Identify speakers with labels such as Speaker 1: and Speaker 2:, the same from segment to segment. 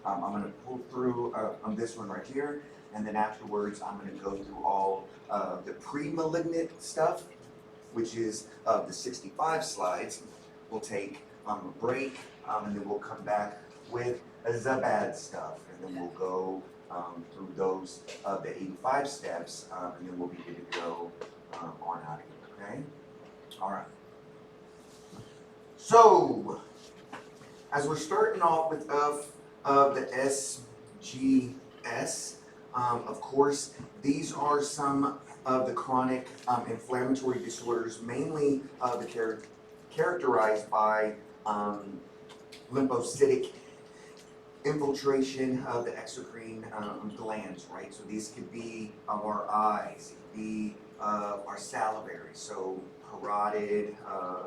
Speaker 1: I'm going to pull through on this one right here, and then afterwards I'm going to go through all the pre-malignant stuff, which is the 65 slides. We'll take a break, and then we'll come back with the bad stuff, and then we'll go through those the 85 steps, and then we'll be good to go on out of here. Okay. All right. So, as we're starting off with the SGS, of course, these are some of the chronic inflammatory disorders, mainly characterized by lymphocytic infiltration of the exocrine glands, right? So these could be our eyes, it could be our salivary, so parotid,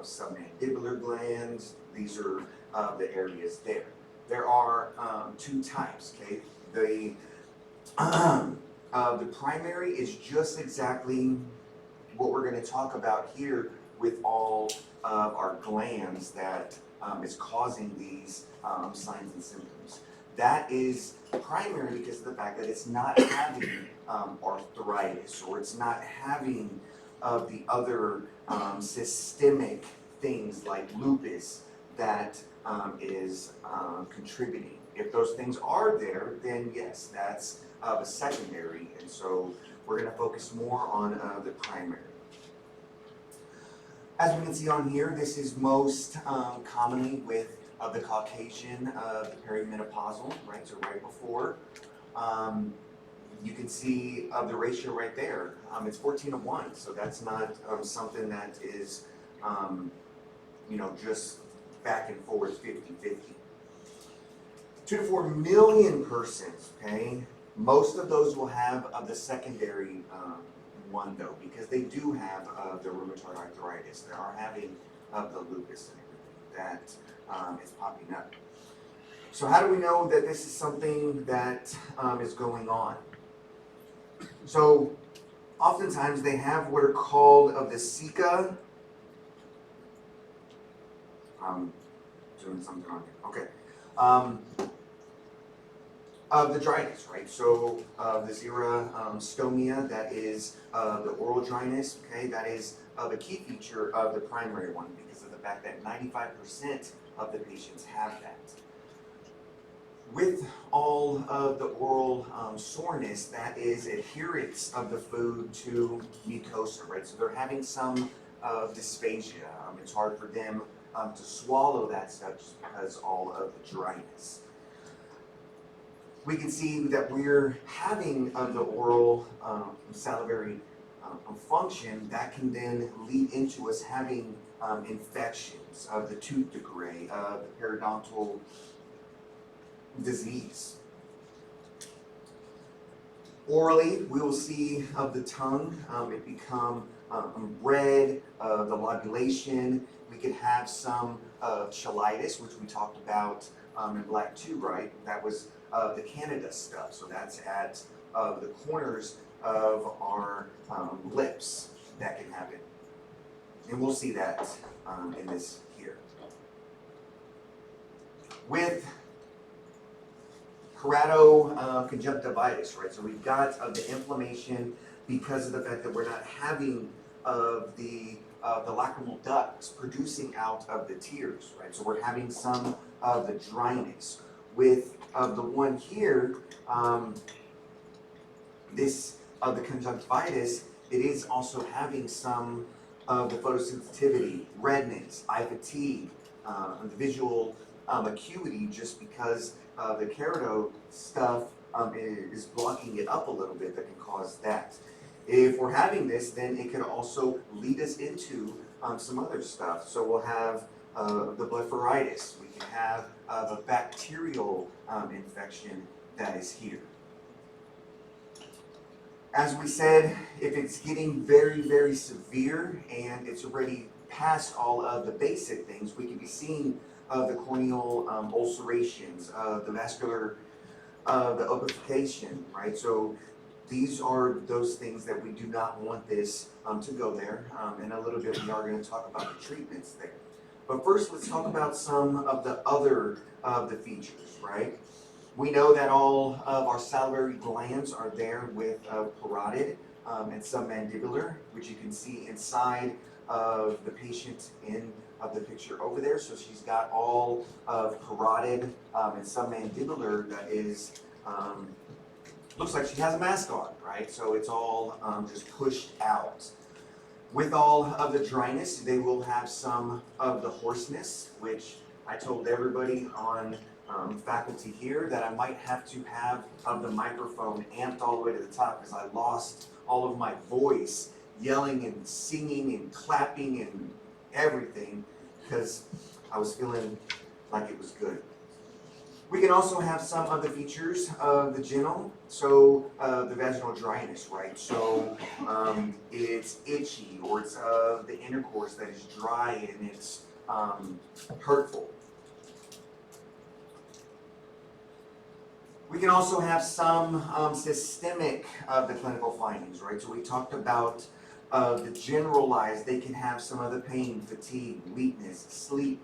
Speaker 1: submandibular glands. These are the areas there. There are two types, okay? The primary is just exactly what we're going to talk about here with all of our glands that is causing these signs and symptoms. That is primary because of the fact that it's not having arthritis, or it's not having the other systemic things like lupus that is contributing. If those things are there, then yes, that's a secondary, and so we're going to focus more on the primary. As we can see on here, this is most commonly with the Caucasian, the perimenopausal, right? So right before. You can see the ratio right there. It's 14:1, so that's not something that is, just back and forth 50-50. 2 to 4 million persons, okay? Most of those will have the secondary one though, because they do have the rheumatoid arthritis. They are having the lupus and everything that is popping up. So how do we know that this is something that is going on? So oftentimes they have what are called the Zika. I'm doing something on here. Okay. The dryness, right? So the xerostomia, that is the oral dryness, okay? That is the key feature of the primary one because of the fact that 95% of the patients have that. With all of the oral soreness, that is adherence of the food to mucosa, right? So they're having some dysphagia. It's hard for them to swallow that stuff just because all of the dryness. We can see that we're having the oral salivary function that can then lead into us having infections of the tooth decay, the periodontal disease. Orally, we will see of the tongue, it become red, the lobulation. We could have some cheilitis, which we talked about in Black 2, right? That was the Canada stuff. So that's at the corners of our lips that can happen. And we'll see that in this here. With keratoconjunctivitis, right? So we've got the inflammation because of the fact that we're not having the lacrimal ducts producing out of the tears, right? So we're having some of the dryness. With the one here, the conjunctivitis, it is also having some of the photosensitivity, redness, eye fatigue, the visual acuity, just because the keratoconjunctivitis stuff is blocking it up a little bit, that can cause that. If we're having this, then it could also lead us into some other stuff. So we'll have the blepharitis. We can have the bacterial infection that is here. As we said, if it's getting very, very severe and it's already past all of the basic things, we could be seeing the corneal ulcerations, the vascular, the opacification, right? So these are those things that we do not want this to go there. In a little bit, we are going to talk about the treatments there. But first, let's talk about some of the other the features, right? We know that all of our salivary glands are there with parotid and submandibular, which you can see inside of the patient in the picture over there. So she's got all of parotid and submandibular that is, looks like she has a mask on, right? So it's all just pushed out. With all of the dryness, they will have some of the hoarseness, which I told everybody on faculty here that I might have to have the microphone amped all the way to the top because I lost all of my voice yelling and singing and clapping and everything because I was feeling like it was good. We can also have some of the features of the vaginal, so the vaginal dryness, right? So it's itchy, or it's the intercourse that is dry and it's hurtful. We can also have some systemic of the clinical findings, right? So we talked about the generalized. They can have some of the pain, fatigue, weakness, sleep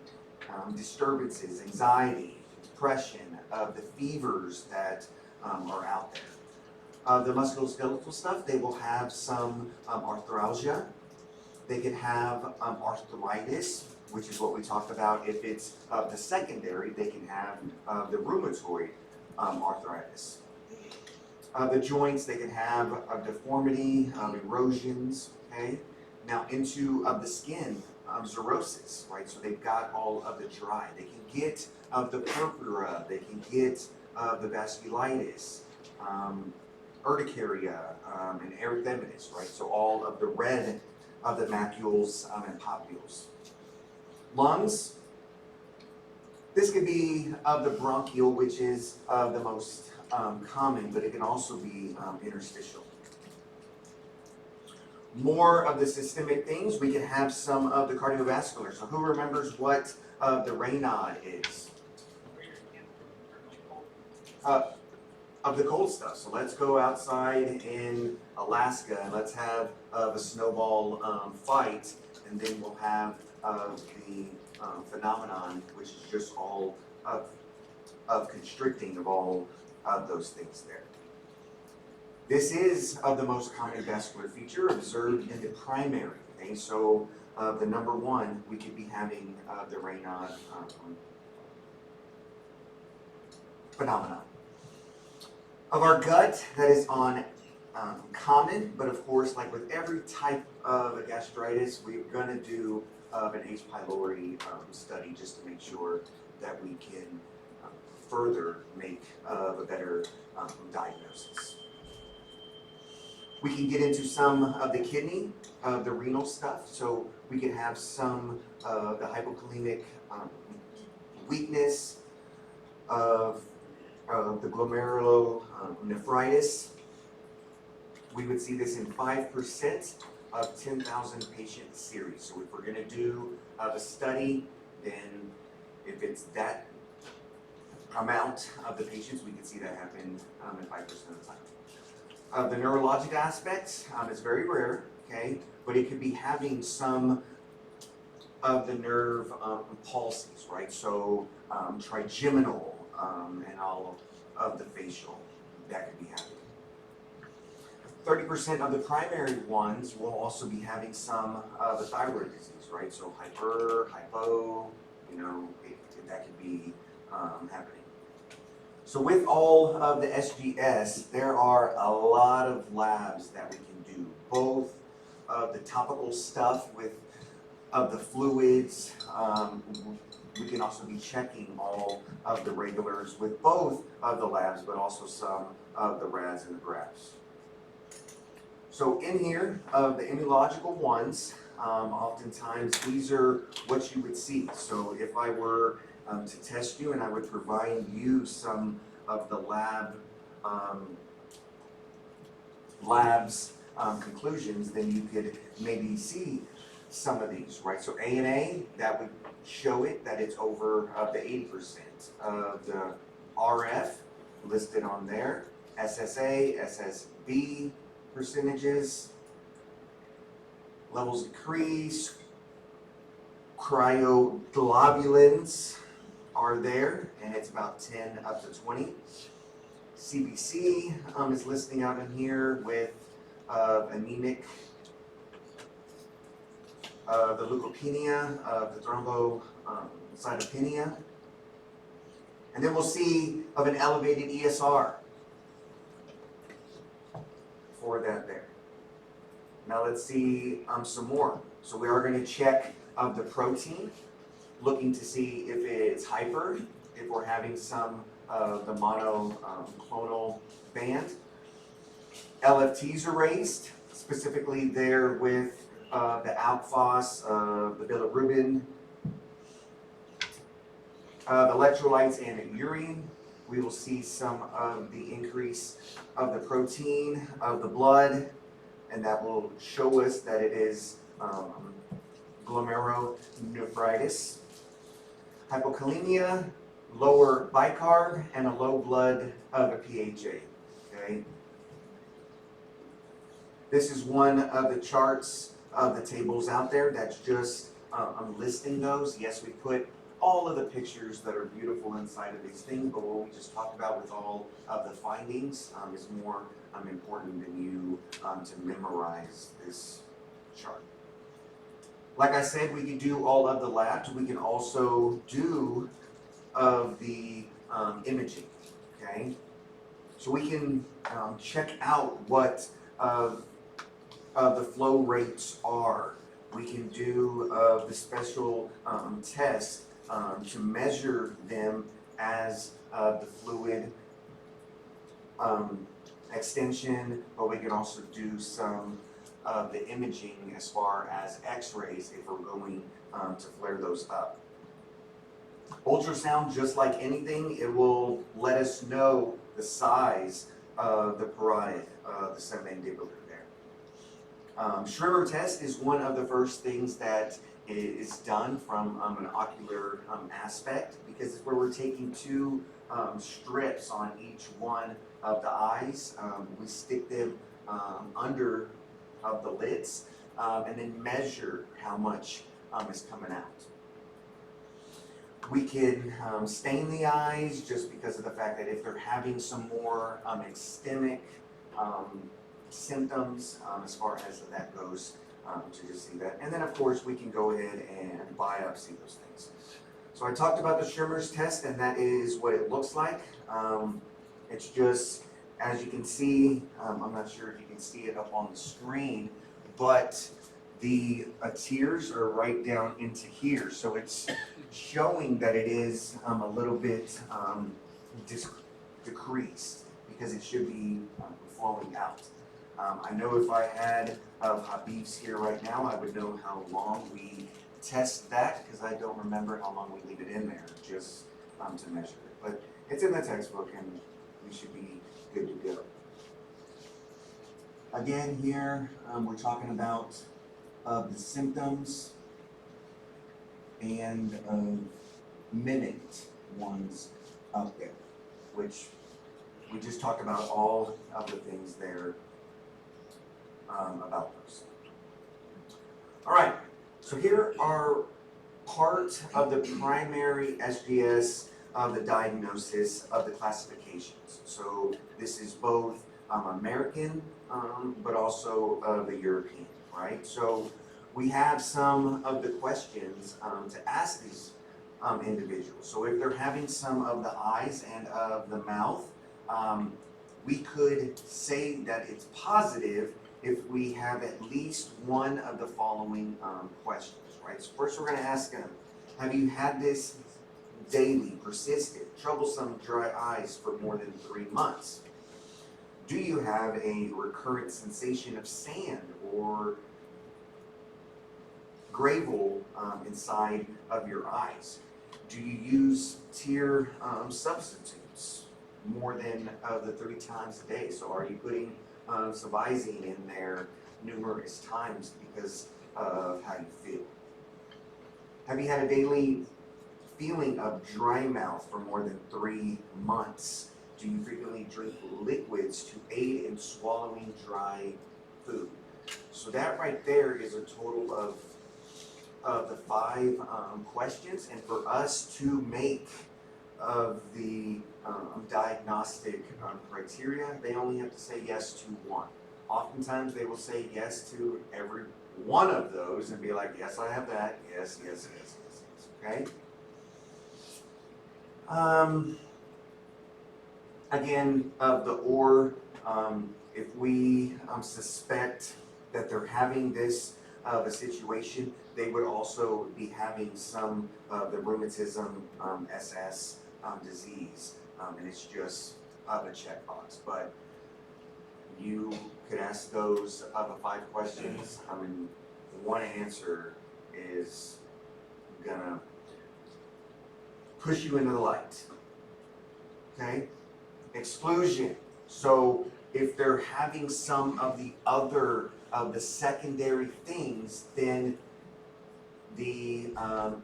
Speaker 1: disturbances, anxiety, depression, the fevers that are out there. The musculoskeletal stuff, they will have some arthralgia. They can have arthritis, which is what we talked about. If it's the secondary, they can have the rheumatoid arthritis. The joints, they can have deformity, erosions, okay? Now into the skin, xerosis, right? So they've got all of the dry. They can get the purpura, they can get the vasculitis, urticaria, and erythematous, right? So all of the red of the macules and papules. Lungs, this could be of the bronchial, which is the most common, but it can also be interstitial. More of the systemic things, we can have some of the cardiovascular. So who remembers what the Raynaud is? Of the cold stuff. So let's go outside in Alaska and let's have a snowball fight, and then we'll have the phenomenon, which is just all of constricting of all of those things there. This is the most common vascular feature observed in the primary. Okay, so the number one, we could be having the Raynaud phenomenon. Of our gut, that is on common, but of course, like with every type of gastritis, we're going to do an H. pylori study just to make sure that we can further make a better diagnosis. We can get into some of the kidney, the renal stuff. So we can have some of the hypokalemic weakness of the glomerulonephritis. We would see this in 5% of 10,000 patient series. So if we're going to do a study, then if it's that amount of the patients, we can see that happen in 5% of the time. The neurologic aspects, it's very rare, okay, but it could be having some of the nerve palsies, right? So trigeminal and all of the facial, that could be happening. 30% of the primary ones will also be having some of the thyroid disease, right? So hypo, that could be happening. So with all of the SGS, there are a lot of labs that we can do, both of the topical stuff with of the fluids. We can also be checking all of the regulars with both of the labs, but also some of the RAS and the GRAFs. So in here, the immunological ones, oftentimes these are what you would see. So if I were to test you and I would provide you some of the lab's conclusions, then you could maybe see some of these, right? So ANA, that would show it that it's over the 80% of the RF listed on there. SSA, SSB percentages, levels decrease, cryoglobulins, are there, and it's about 10 up to 20. CBC is listing out in here with anemic, the leukopenia, the thrombocytopenia, and then we'll see of an elevated ESR for that there. Now let's see some more. So we are going to check of the protein, looking to see if it's hyper, if we're having some of the monoclonal band. LFTs are raised, specifically there with the alk-phos, the bilirubin, the electrolytes and urine. We will see some of the increase of the protein of the blood, and that will show us that it is glomerulonephritis. Hypokalemia, lower bicarb, and a low blood of a PHA. Okay. This is one of the charts of the tables out there. That's just I'm listing those. Yes, we put all of the pictures that are beautiful inside of these things, but what we just talked about with all of the findings is more important than you to memorize this chart. Like I said, we can do all of the labs. We can also do of the imaging, okay? So we can check out what the flow rates are. We can do the special tests to measure them as the fluid extension, but we can also do some of the imaging as far as x-rays if we're going to flare those up. Ultrasound, just like anything, it will let us know the size of the parotid, the submandibular there. Schremer test is one of the first things that is done from an ocular aspect, because it's where we're taking two strips on each one of the eyes. We stick them under of the lids and then measure how much is coming out. We can stain the eyes just because of the fact that if they're having some more extemic symptoms as far as that goes, to just see that. And then of course we can go ahead and biopsy those things. So I talked about the Schremer's test, and that is what it looks like. It's just, as you can see, I'm not sure if you can see it up on the screen, but the tears are right down into here. So it's showing that it is a little bit decreased, because it should be flowing out. I know if I had Habib's here right now, I would know how long we test that, because I don't remember how long we leave it in there just to measure it. But it's in the textbook, and we should be good to go. Again, here we're talking about the symptoms and mimicked ones up there, which we just talked about all of the things there about those. All right, so here are part of the primary SGS of the diagnosis of the classifications. So this is both American, but also the European, right? So we have some of the questions to ask these individuals. So if they're having some of the eyes and of the mouth, we could say that it's positive if we have at least one of the following questions, right? So first we're going to ask them, have you had this daily, persistent, troublesome dry eyes for more than 3 months? Do you have a recurrent sensation of sand or gravel inside of your eyes? Do you use tear substitutes more than the 3 times a day? So are you putting Savizine in there numerous times because of how you feel? Have you had a daily feeling of dry mouth for more than 3 months? Do you frequently drink liquids to aid in swallowing dry food? So that right there is a total of of the 5 questions, and for us to make of the diagnostic criteria, they only have to say yes to 1. Oftentimes they will say yes to every one of those and be like, yes, I have that, yes, yes, yes, yes, yes, okay? Again, if we suspect that they're having this of a situation, they would also be having some of the rheumatism SS disease, and it's just of a checkbox. But you could ask those of the 5 questions. I mean, one answer is gonna push you into the light. Okay? Exclusion. So if they're having some of the other of the secondary things, then the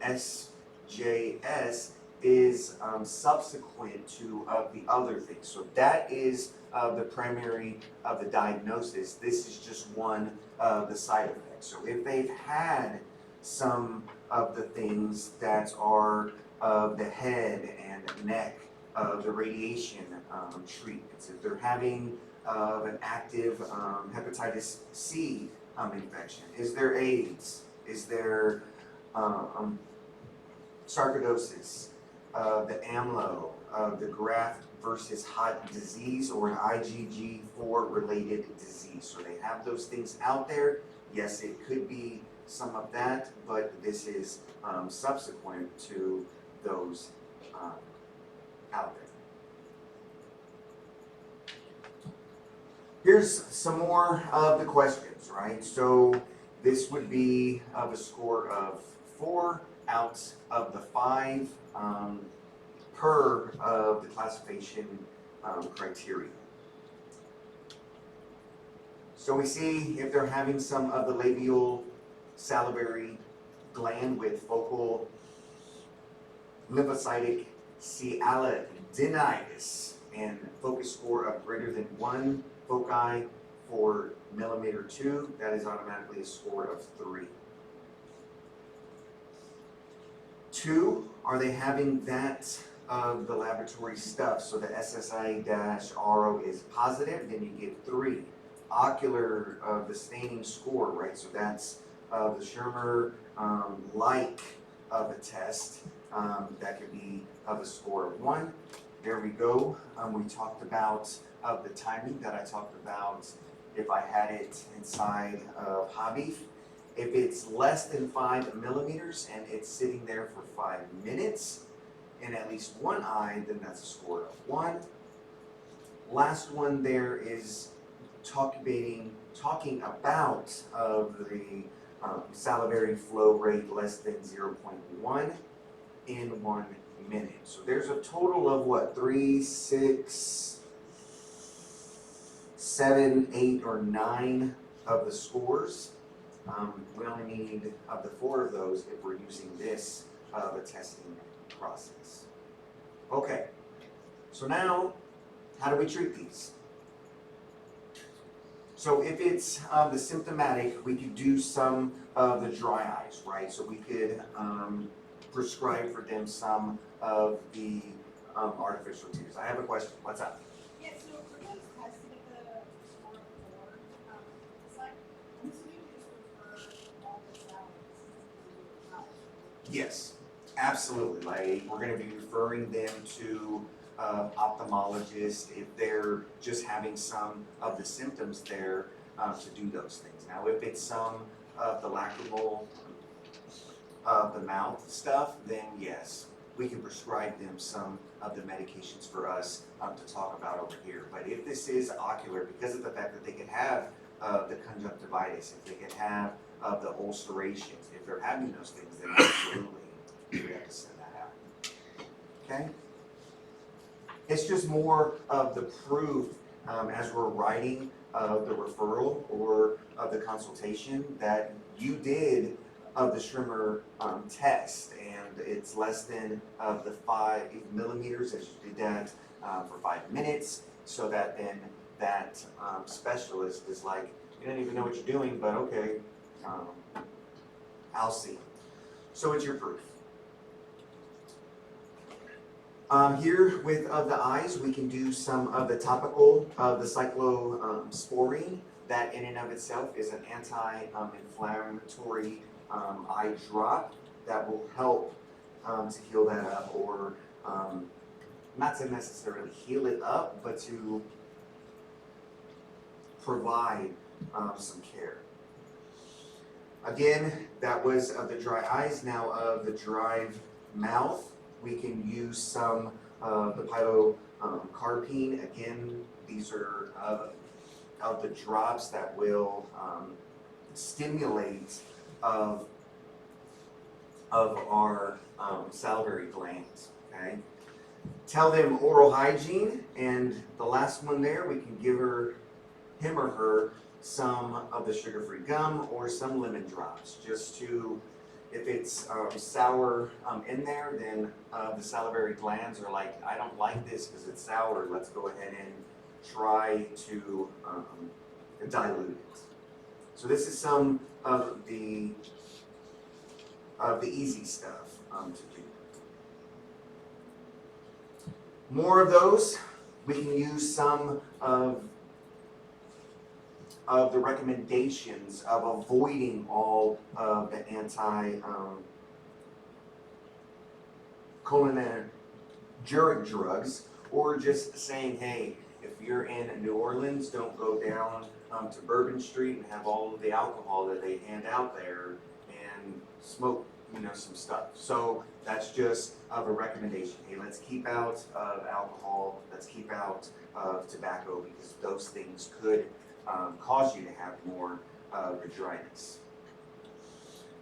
Speaker 1: SJS is subsequent to of the other things. So that is the primary of the diagnosis. This is just one of the side effects. So if they've had some of the things that are of the head and neck, the radiation treatments, if they're having an active hepatitis C infection, is there AIDS? Is there sarcoidosis, the AMLO, the graft versus hot disease, or an IgG4 related disease? So they have those things out there. Yes, it could be some of that, but this is subsequent to those out there. Here's some more of the questions, right? So this would be of a score of 4 out of the 5 per of the classification criteria. So we see if they're having some of the labial salivary gland with focal lymphocytic sialadenitis and focus score of greater than 1 foci for millimeter 2, that is automatically a score of 3. 2, are they having that of the laboratory stuff? So the SSI-RO is positive, then you get 3. Ocular of the staining score, right? So that's the Schirmer like of a test. That could be of a score of 1. There we go. We talked about the timing that I talked about if I had it inside of hobby. If it's less than 5 millimeters and it's sitting there for 5 minutes in at least one eye, then that's a score of 1. Last one there is talking about of the salivary flow rate less than 0.1 in 1 minute. So there's a total of what, 3, 6, 7, 8, or 9 of the scores. We only need of the 4 of those if we're using this the testing process. Okay, so now how do we treat these? So if it's the symptomatic, we could do some of the dry eyes, right? So we could prescribe for them some of the artificial tears. I have a question. What's up?
Speaker 2: Yeah, so for those tests to get the score of 4, it's like, I'm assuming you just refer all the salads.
Speaker 1: Yes, absolutely. Like we're going to be referring them to ophthalmologists if they're just having some of the symptoms there to do those things. Now, if it's some of the lacrimal the mouth stuff, then yes, we can prescribe them some of the medications for us to talk about over here. But if this is ocular, because of the fact that they can have the conjunctivitis, if they can have the ulcerations, if they're having those things, then absolutely we have to send that out. Okay? It's just more of the proof as we're writing the referral or of the consultation that you did of the Schirmer test, and it's less than the 5 millimeters as you did that for 5 minutes, so that then that specialist is like, you don't even know what you're doing, but okay, I'll see. So it's your proof. Here with the eyes, we can do some of the topical of the cyclosporine. That in and of itself is an anti-inflammatory eye drop that will help to heal that up, or not to necessarily heal it up, but to provide some care. Again, that was of the dry eyes. Now of the dry mouth, we can use some of the pilocarpine. Again, these are of the drops that will stimulate of our salivary glands. Okay. Tell them oral hygiene, and the last one there, we can give him or her some of the sugar-free gum or some lemon drops, just to, if it's sour in there, then the salivary glands are like, I don't like this because it's sour, let's go ahead and try to dilute it. So this is some of the easy stuff to do. More of those, we can use some of the recommendations of avoiding all of the cholinergic drugs, or just saying, hey, if you're in New Orleans, don't go down to Bourbon Street and have all of the alcohol that they hand out there and smoke, some stuff. So that's just of a recommendation. Hey, let's keep out of alcohol, let's keep out of tobacco, because those things could cause you to have more the dryness.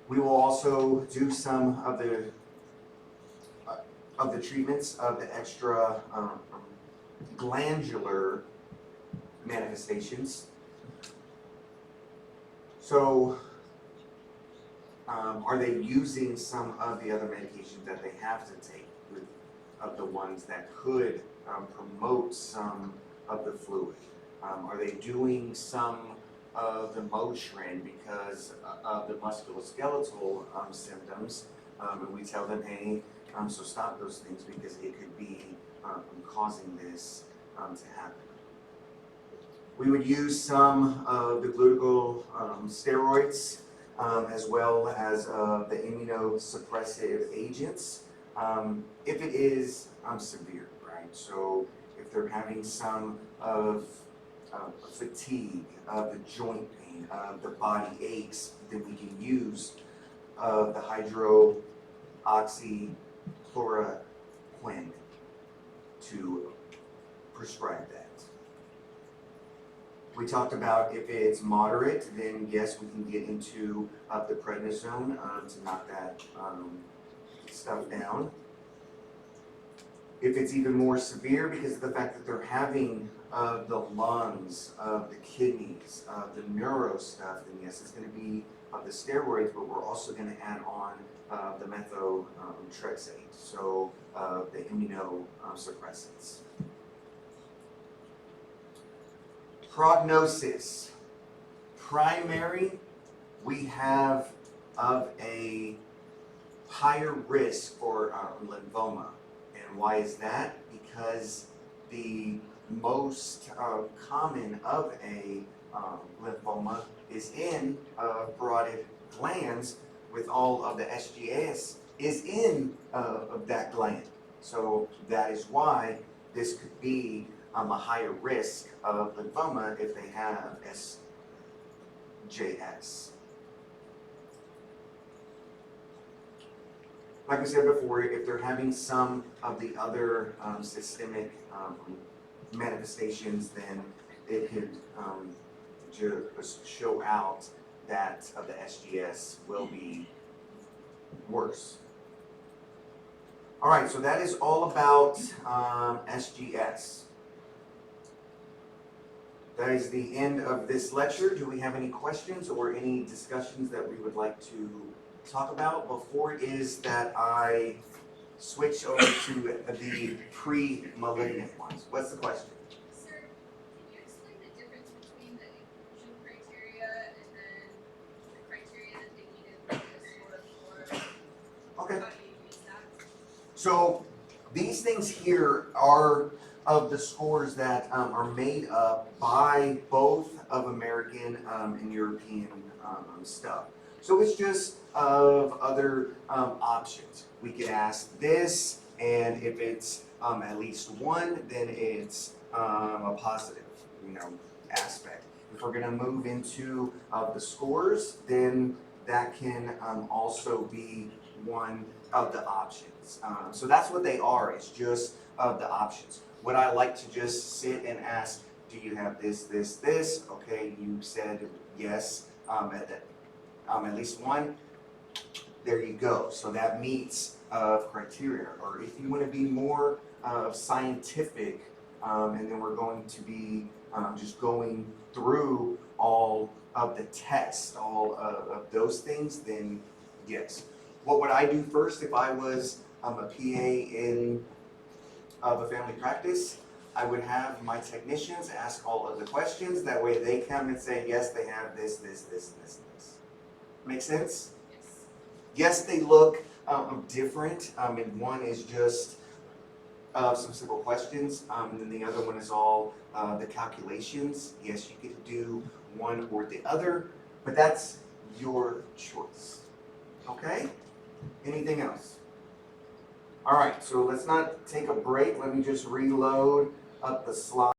Speaker 1: We will also do some of the treatments of the extra glandular manifestations. So, are they using some of the other medications that they have to take, of the ones that could promote some of the fluid? Are they doing some of the Motrin because of the musculoskeletal symptoms? And we tell them, hey, so stop those things because it could be causing this to happen. We would use some of the glucagon steroids as well as the immunosuppressive agents if it is severe, right? So if they're having some of fatigue, the joint pain, the body aches, then we can use the hydroxychloroquine to prescribe that. We talked about if it's moderate, then yes, we can get into the prednisone to knock that stuff down. If it's even more severe, because of the fact that they're having the lungs, the kidneys, the neuro stuff, then yes, it's going to be the steroids, but we're also going to add on the methotrexate, so the immunosuppressants. Prognosis. Primary, we have of a higher risk for lymphoma. And why is that? Because the most common of a lymphoma is in parotid glands, with all of the SGS is in of that gland. So that is why this could be a higher risk of lymphoma if they have SJS. Like we said before, if they're having some of the other systemic manifestations, then it could just show out that of the SGS will be worse. All right, so that is all about SGS. That is the end of this lecture. Do we have any questions or any discussions that we would like to talk about before it is that I switch over to the pre-malignant ones? What's the question?
Speaker 3: Sir, can you explain the difference between the inclusion criteria and then the criteria that they needed for the score for
Speaker 1: These things here are of the scores that are made up by both of American and European stuff. So it's just of other options. We could ask this, and if it's at least one, then it's a positive, aspect. If we're going to move into the scores, then that can also be one of the options. So that's what they are. It's just of the options. Would I like to just sit and ask, do you have this, this, this? Okay, you said yes, at least one. There you go. So that meets criteria. Or if you want to be more scientific, and then we're going to be just going through all of the tests, all of those things, then yes. What would I do first if I was a PA in of a family practice? I would have my technicians ask all of the questions. That way they come and say, yes, they have this, this, this, this, this. Make sense?
Speaker 3: Yes.
Speaker 1: Yes, they look different, and one is just some simple questions, and then the other one is all the calculations. Yes, you could do one or the other, but that's your choice. Okay? Anything else? All right, so let's not take a break. Let me just reload up the slide.